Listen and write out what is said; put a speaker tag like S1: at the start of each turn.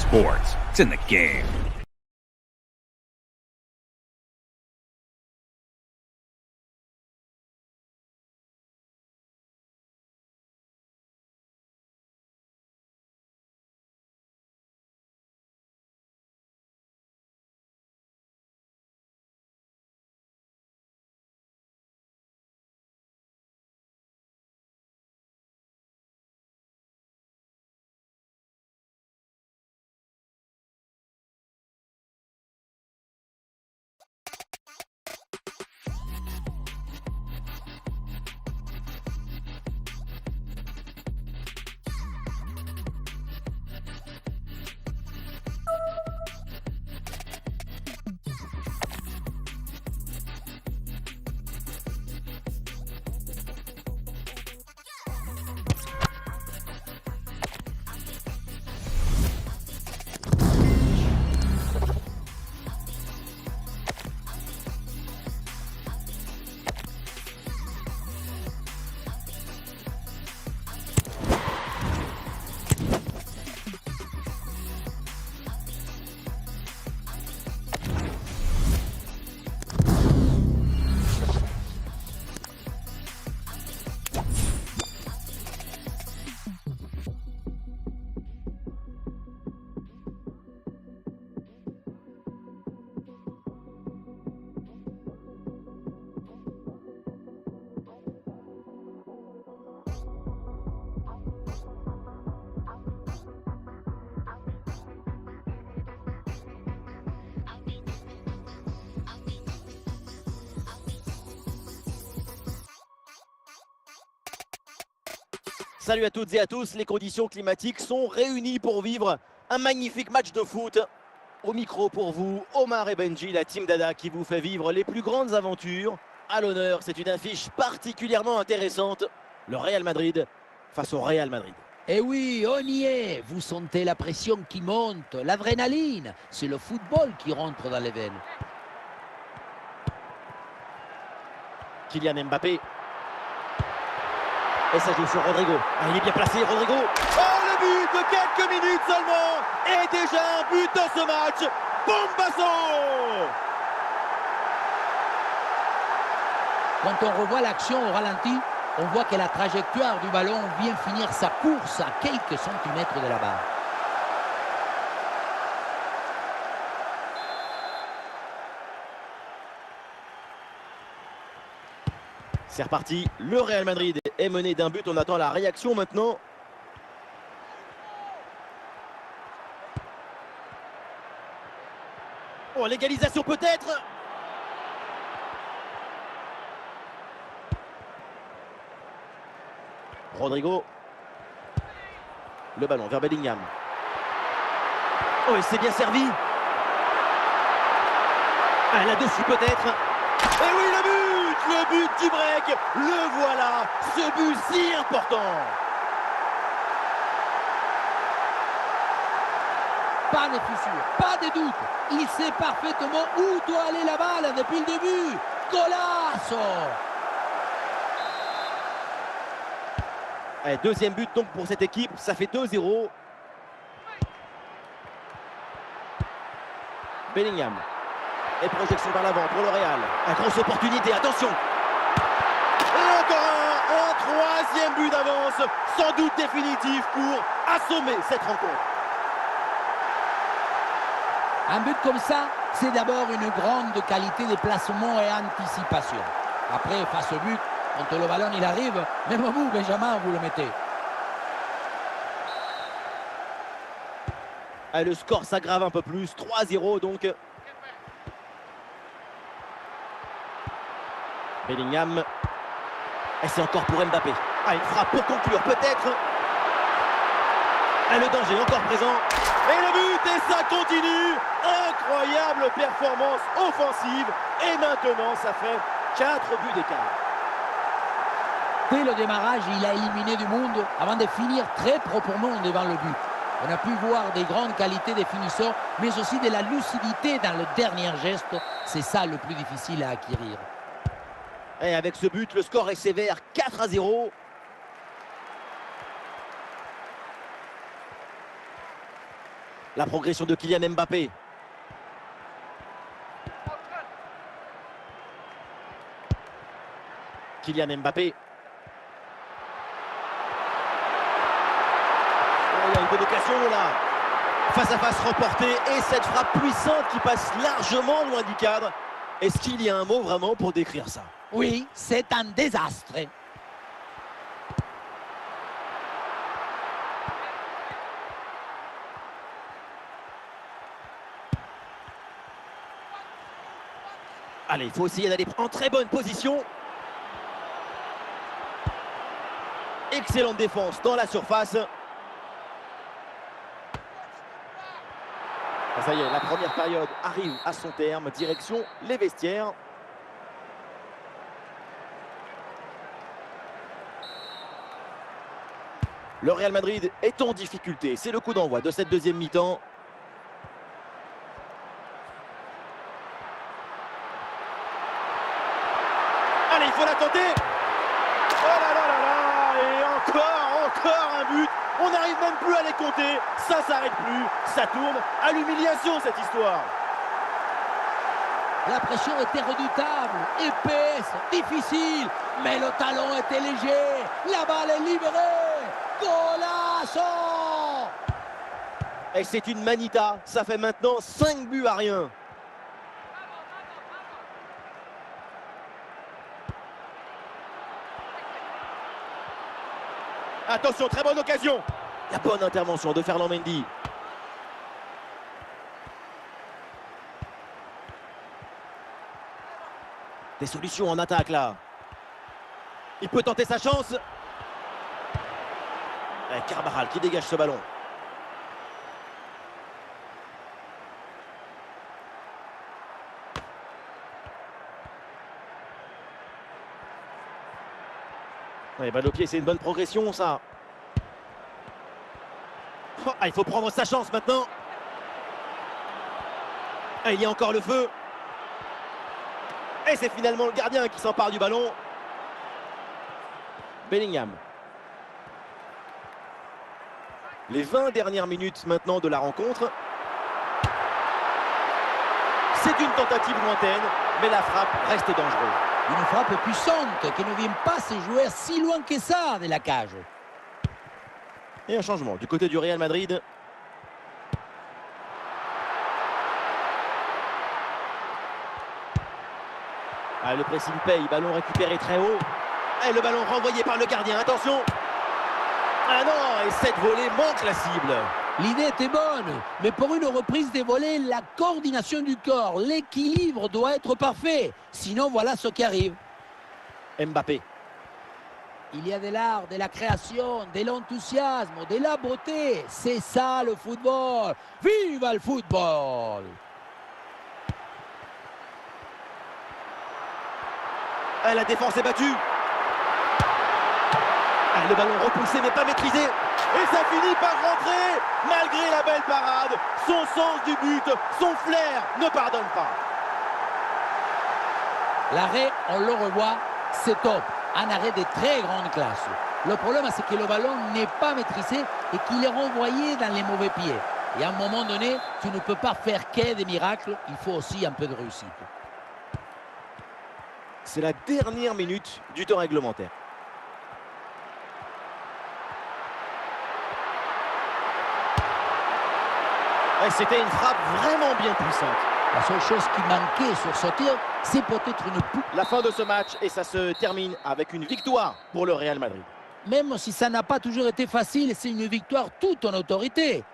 S1: sports. It's in the game.
S2: Salut à toutes et à tous, les conditions climatiques sont réunies pour vivre un magnifique match de foot. Au micro pour vous, Omar et Benji, la team Dada qui vous fait vivre les plus grandes aventures. À l'honneur, c'est une affiche particulièrement intéressante. Le Real Madrid face au Real Madrid.
S3: Et oui, on y est. Vous sentez la pression qui monte, l'adrénaline. C'est le football qui rentre dans les veines.
S2: Kylian Mbappé. Et ça joue sur Rodrigo. Ah, il est bien placé, Rodrigo. Oh, le but de quelques minutes seulement. Et déjà un but dans ce match. Bombasso!
S3: Quand on revoit l'action au ralenti, on voit que la trajectoire du ballon vient finir sa course à quelques centimètres de la barre.
S2: C'est reparti, le Real Madrid est mené d'un but, on attend la réaction maintenant. Oh, l'égalisation peut-être. Rodrigo. Le ballon vers Bellingham. Oh, il s'est bien servi. Ah, là-dessus peut-être. Et oui, le but du break, le voilà, ce but si important.
S3: Pas de fissure, pas de doute. Il sait parfaitement où doit aller la balle depuis le début. Golasso!
S2: Allez, deuxième but donc pour cette équipe, ça fait 2-0. Bellingham. Et projection par l'avant pour le Real. Une grosse opportunité, attention. Et encore un troisième but d'avance, sans doute définitif pour assommer cette rencontre.
S3: Un but comme ça, c'est d'abord une grande qualité de placement et anticipation. Après, face au but, quand le ballon il arrive, même vous, Benjamin, vous le mettez.
S2: Et le score s'aggrave un peu plus, 3-0 donc. Bellingham. Et c'est encore pour Mbappé. Ah, il frappe pour conclure, peut-être. Et le danger encore présent. Et le but, et ça continue. Incroyable performance offensive. Et maintenant, ça fait 4 buts d'écart.
S3: Dès le démarrage, il a éliminé du monde avant de finir très proprement devant le but. On a pu voir des grandes qualités des finisseurs, mais aussi de la lucidité dans le dernier geste. C'est ça le plus difficile à acquérir.
S2: Et avec ce but, le score est sévère, 4-0. La progression de Kylian Mbappé. Kylian Mbappé. Oh, il y a une bonne occasion là. Face à face remporté et cette frappe puissante qui passe largement loin du cadre. Est-ce qu'il y a un mot vraiment pour décrire ça?
S3: Oui, c'est un désastre.
S2: Allez, il faut essayer d'aller en très bonne position. Excellente défense dans la surface. Ça y est, la première période arrive à son terme. Direction les vestiaires. Le Real Madrid est en difficulté. C'est le coup d'envoi de cette deuxième mi-temps. Allez, il faut la tenter. Oh là là là là. Et encore un but. On n'arrive même plus à les compter. Ça s'arrête plus. Ça tourne à l'humiliation, cette histoire.
S3: La pression était redoutable, épaisse, difficile. Mais le talon était léger. La balle est libérée. Golazo!
S2: Et c'est une manita. Ça fait maintenant 5 buts à rien. Attention, très bonne occasion. La bonne intervention de Ferland Mendy. Des solutions en attaque là. Il peut tenter sa chance. Et Carvajal qui dégage ce ballon. Ouais, balle au pied, c'est une bonne progression ça. Oh, il faut prendre sa chance maintenant. Et il y a encore le feu. Et c'est finalement le gardien qui s'empare du ballon. Bellingham. Les 20 dernières minutes maintenant de la rencontre. C'est une tentative lointaine, mais la frappe reste dangereuse.
S3: Une frappe puissante qui ne vient pas se jouer si loin que ça de la cage.
S2: Et un changement du côté du Real Madrid. Ah, le pressing paye, ballon récupéré très haut. Et le ballon renvoyé par le gardien, attention. Ah non, et cette volée manque la cible.
S3: L'idée était bonne, mais pour une reprise des volets, la coordination du corps, l'équilibre doit être parfait. Sinon, voilà ce qui arrive.
S2: Mbappé.
S3: Il y a de l'art, de la création, de l'enthousiasme, de la beauté. C'est ça le football. Vive le football!
S2: Ah, la défense est battue. Ah, le ballon repoussé mais pas maîtrisé. Et ça finit par rentrer. Malgré la belle parade, son sens du but, son flair ne pardonne pas.
S3: L'arrêt, on le revoit, c'est top. Un arrêt de très grande classe. Le problème, c'est que le ballon n'est pas maîtrisé et qu'il est renvoyé dans les mauvais pieds. Et à un moment donné, tu ne peux pas faire que des miracles, il faut aussi un peu de réussite.
S2: C'est la dernière minute du temps réglementaire. Et c'était une frappe vraiment bien puissante.
S3: La seule chose qui manquait sur ce tir, c'est peut-être une poupe.
S2: La fin de ce match et ça se termine avec une victoire pour le Real Madrid.
S3: Même si ça n'a pas toujours été facile, c'est une victoire toute en autorité.